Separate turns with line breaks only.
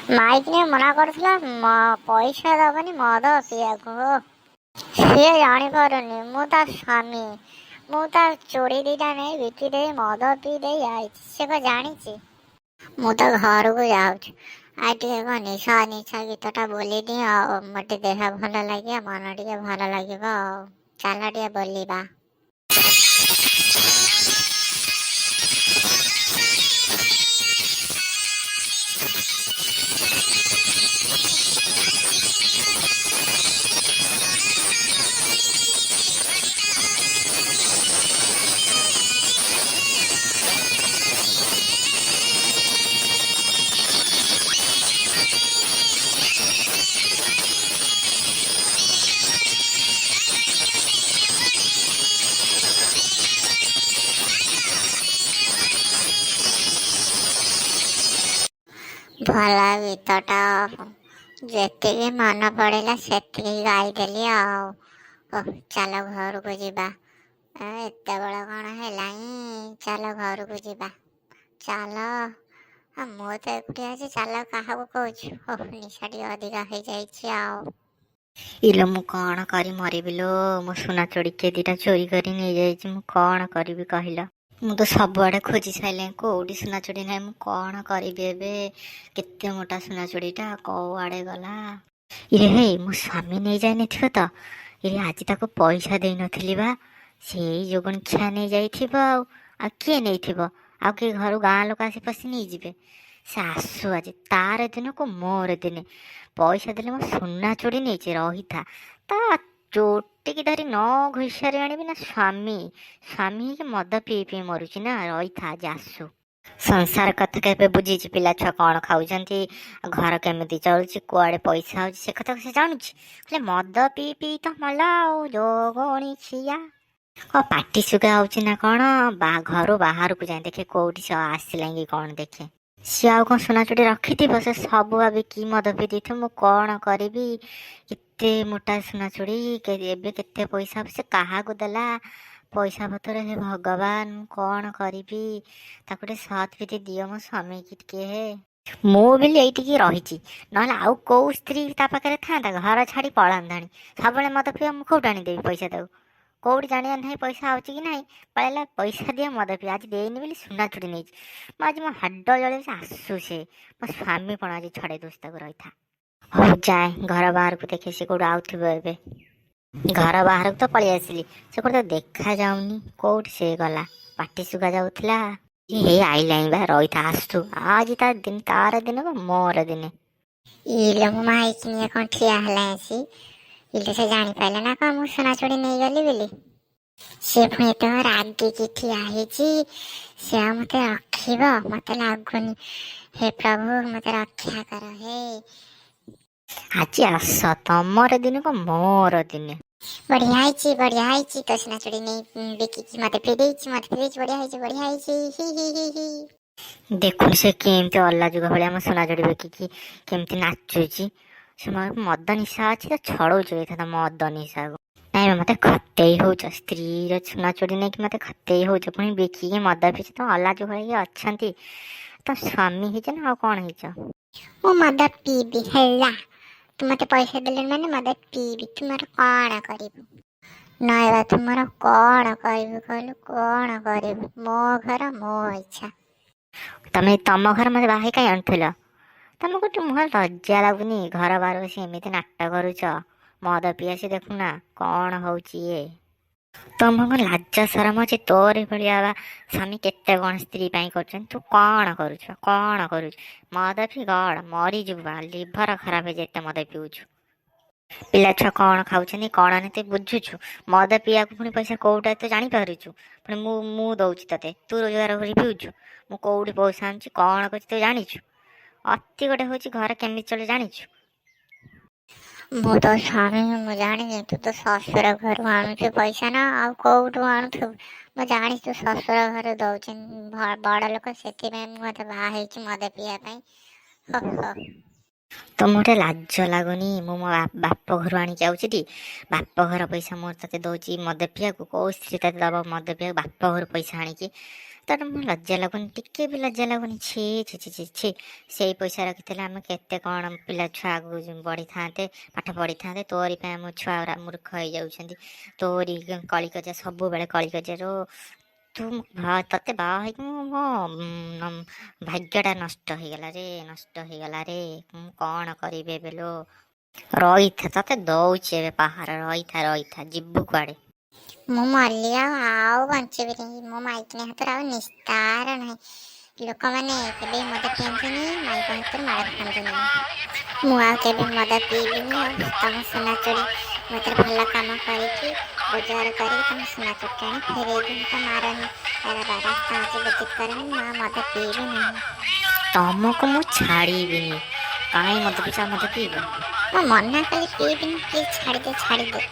ମାଇକିନି ମନା କରୁଥିଲା ପଇସା ଦବନି ମଦ ପିଇବାକୁ। ସିଏ ଜାଣିପାରୁନି ମୁଁ ତା ସ୍ୱାମୀ। ମୁଁ ତା ଚୋରି ଦିଟା ନେଇ ବିକି ଦେଇ ମଦ ପିଇ ଦେଇ ଯାଇଛି। ସେ କଣ ଜାଣିଛି? ମୁଁ ତ ଘରକୁ ଯାଉଛି। ଆଉ ଟିକେ କଣ ନିଶା ନିଶା ଗୀତଟା ବୋଲିଦିଏ ଆଉ ମୋତେ ଦେହ ଭଲ ଲାଗିବ, ମନ ଟିକେ ଭଲ ଲାଗିବ ଆଉ। ଚାଲ ଟିକେ ବୋଲିବା। ଭଲ ଗୀତଟା ଯେତିକି ମନେ ପଡ଼ିଲା ସେତିକି ଗାଇଦେଲି ଆଉ। ଚାଲ ଘରକୁ ଯିବା। ଏତେବେଳେ କଣ ହେଲାଣି? ଚାଲ ଘରକୁ ଯିବା। ଚାଲ। ମୁଁ ତ ଏକୁଟିଆ ଅଛି, ଚାଲ କାହାକୁ କହୁଛୁ? ନିଶା ଟିକେ ଅଧିକା ହେଇଯାଇଛି ଆଉ।
ଇଲୋ ମୁଁ କଣ କରି ମରିବି ଲୋ। ମୋ ସୁନା ଚୋରି କିଏ ଦିଟା ଚୋରି କରି ନେଇଯାଇଛି। ମୁଁ କଣ କରିବି କହିଲ? ମୁଁ ତ ସବୁଆଡେ ଖୋଜି ସାରିଲିଣି, କୋଉଠି ସୁନା ଚୋରି ନାହିଁ। ମୁଁ କଣ କରିବି ଏବେ? କେତେ ମୋଟା ସୁନା ଚୋରିଟା କୋଉଆଡେ ଗଲା? ଇରେ ହେଇ ମୋ ସ୍ୱାମୀ ନେଇଯାଇନଥିବ ତ? ଇରେ ଆଜି ତାକୁ ପଇସା ଦେଇନଥିଲି ବା। ସେଇ ଯୋଗଣିଖିଆ ନେଇଯାଇଥିବ ଆଉ। ଆଉ କିଏ ନେଇଥିବ? ଆଉ କିଏ ଘରୁ ଗାଁ ଲୋକ ଆସି ପଶି ନେଇଯିବେ? ସେ ଆସୁ ଆଜି, ତାର ଦିନକୁ ମୋର ଦିନେ। ପଇସା ଦେଲେ ମୋ ସୁନା ଚୋରି ନେଇଛି, ରହିଥା। ତା ଚୋଟିକି ଧରି ନ ଘୋଷାରି ଆଣିବି ନା ସ୍ୱାମୀ। ସ୍ୱାମୀ ହେଇକି ମଦ ପିଇ ପିଇ ମରୁଛି ନା, ରହିଥା ଆଜି ଆସୁ। ସଂସାର କଥା କେବେ ବୁଝିଛି? ପିଲା ଛୁଆ କଣ ଖାଉଛନ୍ତି, ଘର କେମିତି ଚଳୁଛି, କୁଆଡେ ପଇସା ହଉଛି, ସେ କଥା ସେ ଜାଣୁଛି? ହେଲେ ମଦ ପିଇ ପିଇ ତ ମଲା ଆଉ ଯୋଗଣି ଖିଆ। ପାଟି ସୁଗା ହଉଛି ନା କଣ? ଘରୁ ବାହାରକୁ ଯାଇ ଦେଖେ କୋଉଠି ସେ ଆସିଲା କି କଣ ଦେଖେ। ସିଏ ଆଉ କଣ ସୁନା ଚୁଟି ରଖିଥିବ? ସେ ସବୁ ଭାବି କି ମଦ ପିଇ ଦେଇଥିବ। ମୁଁ କଣ କରିବି? କେତେ ମୋଟା ସୁନା ଚୁଡ଼ି, ଏବେ କେତେ ପଇସା ସେ କାହାକୁ ଦେଲା? ପଇସା ପତ୍ର ହେ ଭଗବାନ, ମୁଁ କଣ କରିବି? ତାକୁ ଟିକେ ସତ ବିଧି ଦିଅ ମୋ ସ୍ୱାମୀ କି ଟିକେ। ମୁଁ ବୋଲି ଏଇଠିକି ରହିଛି, ନହେଲେ ଆଉ କୋଉ ସ୍ତ୍ରୀ ତା ପାଖରେ ଥାନ୍ତା? ଘର ଛାଡି ପଳାନ୍ତାଣି। ସବୁବେଳେ ମଦ ପିଇବା, ମୁଁ କୋଉଠୁ ଆଣିଦେବି ପଇସା ତାକୁ? କୋଉଠି ଜାଣିବାର ନାହିଁ ପଇସା ଅଛି କି ନାହିଁ। ପଳେଇଲା ପଇସା ଦିଅ ମଦ ପିଇବା। ଆଜି ଦେଇନି ବୋଲି ସୁନା ଚୁଡ଼ି ନେଇଛି। ମୁଁ ଆଜି ମୋ ହାଡ଼ ଜଳେଇଛି। ଆସୁ ସେ ମୋ ସ୍ୱାମୀ କଣ ଆଜି ଛଡ଼େଇ ଦୋଷ ତାକୁ, ରହିଥା। ହଉ ଯାଏ ଘର ବାହାରକୁ, ଦେଖେ ସେ କୋଉଠି ଆଉଥିବ ଏବେ। ଘର ବାହାରକୁ ତ ପଳେଇ ଆସିଲି, ସେ କୋଉଠି ତ ଦେଖା ଯାଉନି। କୋଉଠି ସେ ଗଲା? ପାଟି ଶୁଗା ଯାଉଥିଲା। ହେଇ ଆଇଲାଣି ବା, ରହିଥା ଆସୁ। ଆଜି ତାର ଦିନ ବା ମୋର ଦିନେ।
ଇଲୋ ମୋ ମାଇକିନି କଣ ଠିଆ ହେଲା ଆସି? ଇଲୋ ସେ ଜାଣିପାରିଲା ନା କଣ ମୁଁ ସୁନା ଚୋରି ନେଇଗଲି ବୋଲି? ସେ ପୁଣି ଏତେ ରାଗିକି ଠିଆ ହେଇଛି। ସେ ଆଉ ମତେ ରଖିବ? ମତେ ଲାଗୁନି। ହେ ପ୍ରଭୁ ମତେ ରକ୍ଷା କର ହେ।
ଆଜି ଆସ, ତମର ଦିନକୁ ମୋର ଦିନେ।
ବଢିଆ ହେଇଛି ତ ସୁନା ଚୋରି ନେଇ ବିକିକି ମତେ ଫେରି ଦେଇଛି, ବଢିଆ ହେଇଛି ବଢିଆ ହେଇଛି। ହି ହି ହି ହି।
ଦେଖୁନି ସେ କେମିତି ଅଲାଜୁକ ଭଳିଆ ମୋ ସୁନା ଚୋରି ବିକିକି କେମିତି ନାଚୁଛି। ସେ ମଦ ନିଶା ଅଛି ତ, ଛଡଉଛୁ ଏଇଥା ମଦ ନିଶାକୁ। ନାଇଁ ମତେ ଖତେଇ ହଉଛ, ସ୍ତ୍ରୀର ସୁନା ଚୋରି ନେଇକି ମତେ ଖତେଇ ହଉଛ, ପୁଣି ବିକିକି ମଦ ପିଇଛି। ତ ଅଲାଜୁ ଭଳିଆ ଅଛନ୍ତି। ତ ସ୍ୱାମୀ ହେଇଛ ନା ଆଉ କଣ ହେଇଛ?
ମୁଁ ମଦ ପିଇବି ହେଲା। ତୁ ମତେ ପଇସା ଦେଲୁ ମାନେ ମଦ ପିଇବି। ତୁ ମୋର କଣ କରିବୁ? ନାଇବା ତୁମର କଣ କହିବୁ କହିଲୁ? କଣ କରିବୁ? ମୋ ଘର ମୋ ଇଚ୍ଛା।
ତମ ଘର ମତେ ବାହା କାହିଁ ଆଣୁଥିଲ? ତମକୁ ଟିକେ ମୁହଁ ଲଜ୍ଜା ଲାଗୁନି? ଘର ବାହାର ବସି ଏମିତି ନାଟ କରୁଛ, ମଦ ପିଇ ଆସି ଦେଖୁନା କଣ ହଉଛି ଇଏ। ତମକୁ ଲାଜ ସରମ ଅଛି? ତୋରି ଭଳିଆ ବା ସ୍ୱାମୀ କେତେ କଣ ସ୍ତ୍ରୀ ପାଇଁ କରୁଛନ୍ତି, ତୁ କଣ କରୁଛୁ? କଣ କରୁଛୁ? ମଦ ପିଇ ଗଡ଼ ମରିଯିବୁ ବା, ଲିଭର ଖରାପ ହେଇଯାଏ ଏତେ ମଦ ପିଉଛୁ। ପିଲା ଛୁଆ କଣ ଖାଉଛନ୍ତି କଣ ନାହିଁ ତୁ ବୁଝୁଛୁ? ମଦ ପିଇବାକୁ ପୁଣି ପଇସା କୋଉଟା ତୁ ଜାଣିପାରୁଛୁ? ପୁଣି ମୁଁ ଦଉଛି ତତେ, ତୁ ରୋଜଗାର କରି ପିଉଛୁ। ମୁଁ କୋଉଠି ପଇସା ଆଣୁଛି କଣ କରୁଛି ତୁ ଜାଣିଛୁ? ଅତି ଗୋଟେ ହଉଛି ଘର କେମିତି ଚଳେ ଜାଣିଛୁ?
ମୁଁ ତ ସ୍ୱାମୀ, ମୁଁ ଜାଣିନି। ତୁ ତ ଶ୍ୱଶୁର ଘରୁ ଆଣୁଛୁ ପଇସା ନା ଆଉ କୋଉଠୁ ଆଣୁଥିବୁ? ମୁଁ ଜାଣିଛି ତୁ ଶ୍ୱଶୁର ଘରୁ ଦଉଛୁ, ବଡ ଲୋକ, ସେଥିପାଇଁ ମୁଁ ମତେ ବାହା ହେଇଛି ମଦ ପିଇବା ପାଇଁ।
ତମକୁ ଗୋଟେ ଲାଜ ଲାଗୁନି? ମୁଁ ମୋ ବାପ ଘରୁ ଆଣିକି ଆଉଛି ଟି? ବାପ ଘର ପଇସା ମୋର ତତେ ଦଉଛି ମଦ ପିଇବାକୁ? କୋଉ ସ୍ତ୍ରୀ ତତେ ଦବ ମଦ ପିଇବାକୁ ବାପ ଘରୁ ପଇସା ଆଣିକି? ତୋର ମୁଁ ଲଜ୍ଜା ଲାଗୁନି, ଟିକେ ବି ଲଜ୍ଜା ଲାଗୁନି? ଛି ଛି ଛି ଛି ଛି। ସେଇ ପଇସା ରଖିଥିଲେ ଆମେ କେତେ କ'ଣ ପିଲା ଛୁଆ ଆଗକୁ ବଢ଼ିଥାନ୍ତେ, ପାଠ ପଢ଼ିଥାନ୍ତେ। ତୋରି ପାଇଁ ଆମ ଛୁଆ ଗୁରା ମୂର୍ଖ ହେଇଯାଉଛନ୍ତି। ତୋରି କଳିକଜିଆ, ସବୁବେଳେ କଳିକଜିଆରୁ ତୁ ତତେ ବାହା ହେଇକି ମୋ ଭାଗ୍ୟଟା ନଷ୍ଟ ହେଇଗଲା ରେ, ନଷ୍ଟ ହେଇଗଲା ରେ। ମୁଁ କ'ଣ କରିବି ଏବେ ଲୋ? ରହିଥା, ତତେ ଦଉଛି ଏବେ ପାହାର, ରହିଥା ରହିଥା, ଯିବୁ କୁଆଡ଼େ?
ମୁଁ ମଲି ଆଉ ବଞ୍ଚିବିନି। ମୋ ମାଇକିନି ହାତରେ ଆଉ ନିସ୍ତାର ନାହିଁ। ଲୋକମାନେ କେବେ ମଦ ପିଅନ୍ତିନି, ମାଇକ ହାତରୁ ମାଡ଼ ଖାଆନ୍ତିନି। ମୁଁ ଆଉ କେବେ ମଦ ପିଇବିନି। ଆଉ ତମ ସୁନା ଚୋରି ମତେ ଭଲ କାମ କରିକି ରୋଜଗାର କରିକି ତମ ସୁନା ଚୋରିଟା ଆଣି ଫେରେଇବି। ମତେ ମାରନି, ତାର ରାସ୍ତା ଅଛି ବେଚିତ କରନି। ମୁଁ ଆଉ ମଦ ପିଇବି ନାହିଁ।
ତମକୁ ମୁଁ ଛାଡ଼ିବିନି। କାହିଁ ମଦ ପିଇଛ, ମଦ ପିଇବ?
ମୁଁ ମନା କଲି ପିଇବିନି, ପ୍ଲିଜ ଛାଡ଼ିଦେ ଛାଡ଼ିଦେ।